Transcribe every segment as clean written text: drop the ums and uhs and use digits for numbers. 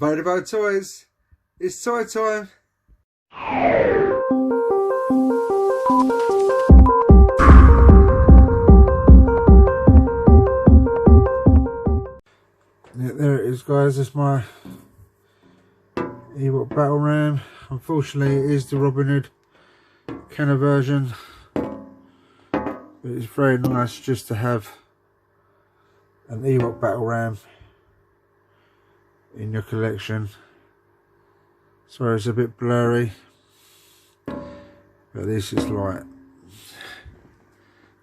About toys. It's toy time. Yeah, there it is, guys. It's my Ewok battle ram. Unfortunately, it is the Robin Hood Kenner version, but it's very nice just to have an Ewok battle ram in your collection. Sorry, it's a bit blurry, but this is like,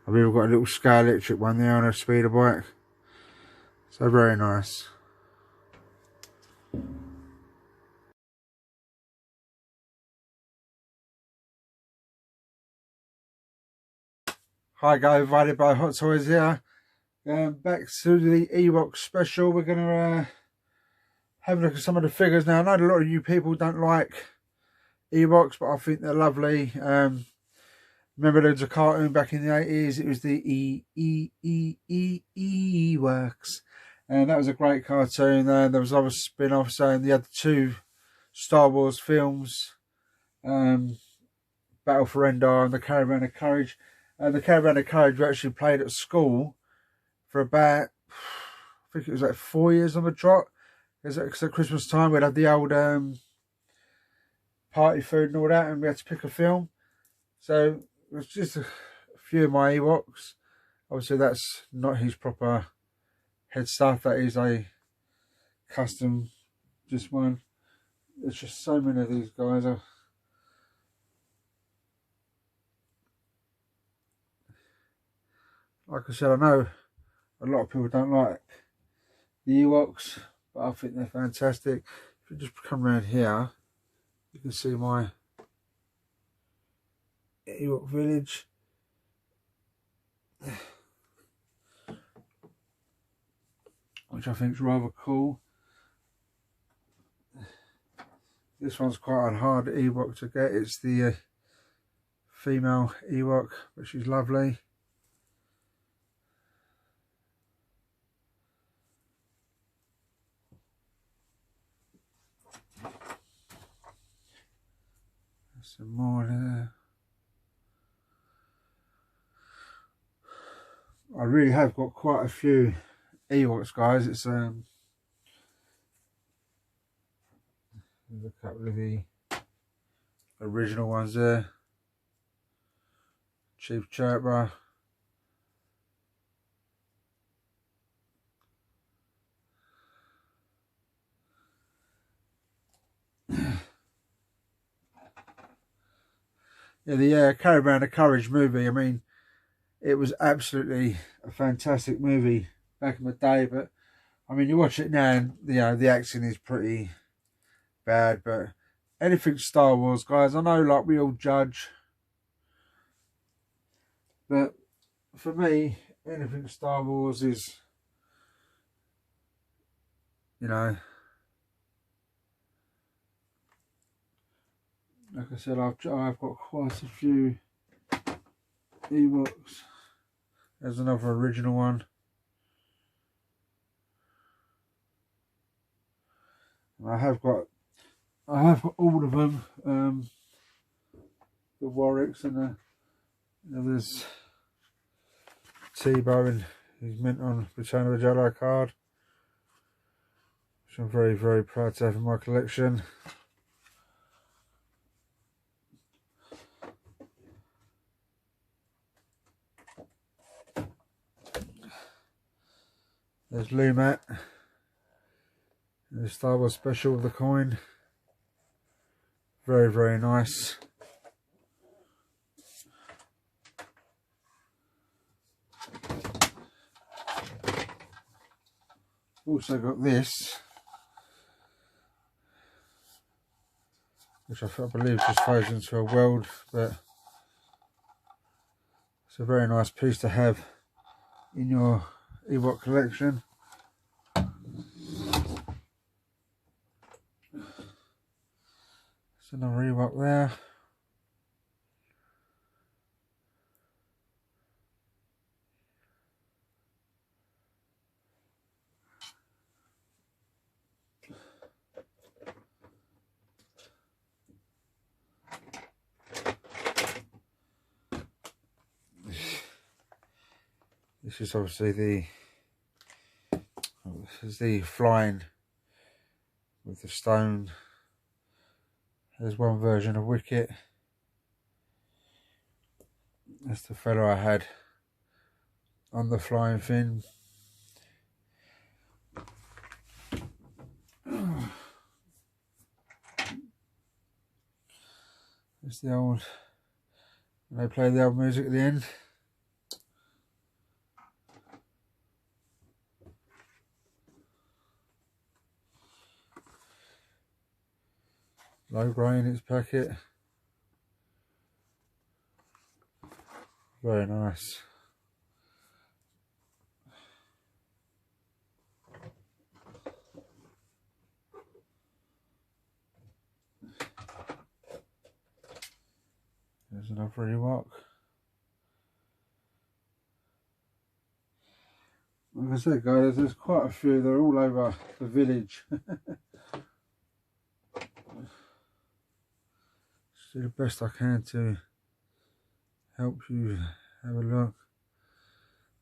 I've even got a little scale electric one there on a speeder bike, so very nice. Hi guys, Invited by Hot Toys here. Back to the Ewok special. We're going to have a look at some of the figures now. I know a lot of you people don't like Ewoks, but I think they're lovely. Remember there was a cartoon back in the 80s, it was the E E E E EWOKS, and that was a great cartoon. There was other spin-offs, and you had the two Star Wars films, Battle for Endor and the Caravan of Courage. And the Caravan of Courage we actually played at school for about, I think it was like 4 years on the trot. Because at Christmas time we'd have the old party food and all that, and we had to pick a film. So it was just a few of my Ewoks. Obviously that's not his proper head stuff, that is a custom, just one. There's just so many of these guys. Like I said, I know a lot of people don't like the Ewoks, but I think they're fantastic. If you just come around here, you can see my Ewok village. Which I think is rather cool. This one's quite a hard Ewok to get. It's the female Ewok, which is lovely. Some more there. I really have got quite a few Ewoks, guys. It's there's a couple of the original ones there. Chief Chirper. Yeah, the Caravan of Courage movie, I mean, it was absolutely a fantastic movie back in the day, but I mean, you watch it now and, you know, the acting is pretty bad, but anything Star Wars, guys, I know, like, we all judge, but for me, anything Star Wars is, you know, like I said, I've got quite a few Ewoks. There's another original one. I have got all of them. The Warwicks and the, you know, there's Tebow, and he's mint on Return of the Jedi card, which I'm very, very proud to have in my collection. There's Lumat, the Star Wars special with the coin. Very, very nice. Also got this, which I believe just goes into a world, but it's a very nice piece to have in your Ewok collection. There's another Ewok there. This is obviously the flying with the stone. There's one version of Wicket. That's the fellow I had on the flying fin. It's the old, when they play the old music at the end. Low grey in its packet. Very nice. There's another ewok. Like I said, guys, there's quite a few. They're all over the village. Do the best I can to help you have a look.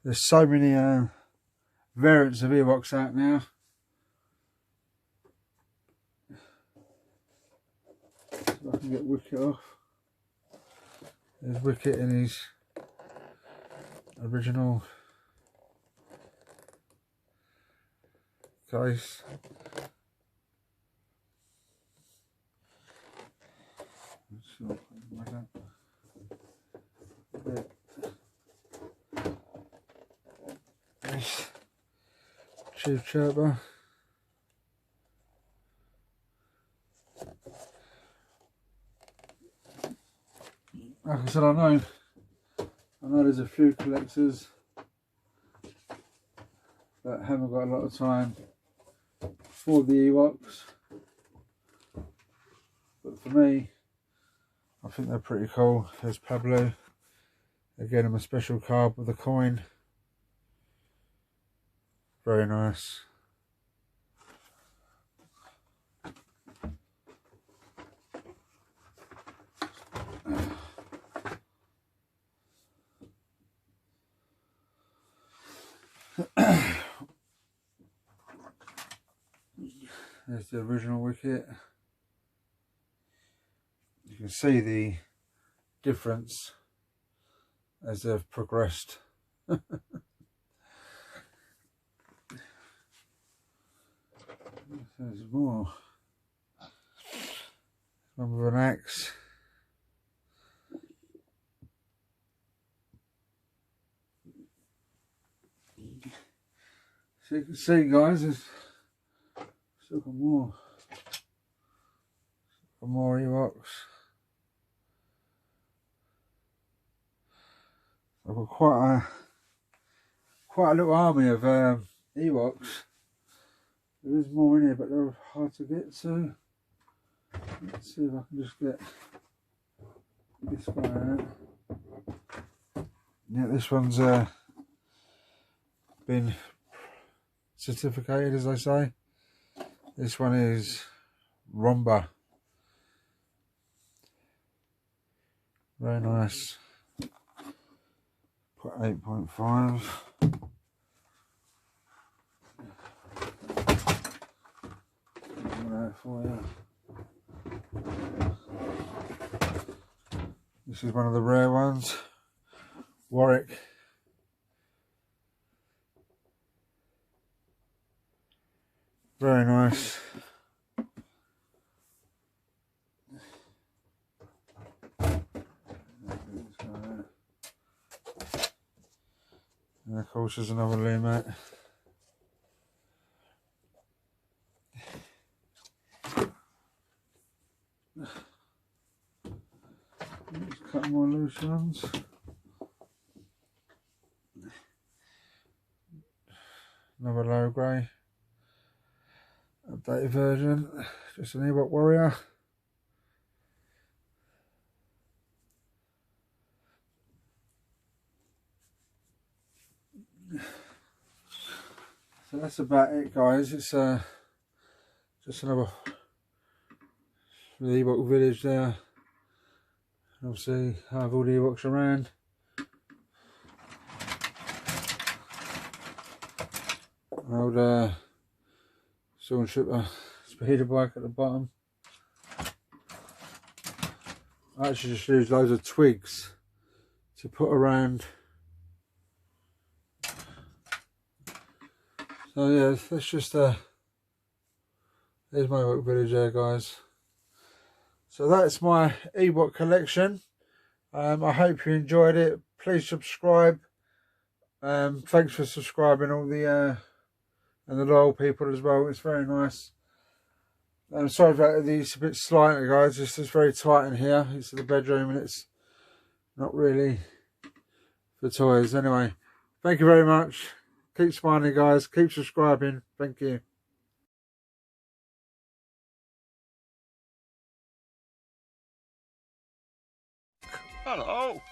There's so many variants of ewoks out now. So I can get Wicket off. There's Wicket in his original case. Chief Chirper. Like I said, I know there's a few collectors that haven't got a lot of time for the Ewoks, but for me, I think they're pretty cool. There's Pablo. Again, I'm a special card with a coin. Very nice. There's the original Wicket. You can see the difference as they've progressed. There's more. One with an axe. So you can see, guys, there's still got more. Got more Ewoks. I've got quite a little army of Ewoks. There is more in here, but they're hard to get to. Let's see if I can just get this one out. Yeah, this one's been certificated, as they say. This one is Romba. Very nice. Put 8.5. For you. This is one of the rare ones. Warwick. Very nice. And of course there's another Lumat. Let's cut more loose ones. Another low grey. Updated version. Just an Ewok warrior. So that's about it, guys. It's just another the Ewok village there. Obviously I have all the Ewoks around. An old Stormtrooper speeder bike at the bottom. I actually just use loads of twigs to put around. So yeah, that's just there's my Ewok village there, guys. So that's my Ewok collection. I hope you enjoyed it. Please subscribe. Thanks for subscribing, all the and the loyal people as well. It's very nice. I'm sorry about these a bit slightly, guys. It's just very tight in here. It's the bedroom and it's not really for toys. Anyway, thank you very much. Keep smiling, guys. Keep subscribing. Thank you. Hello.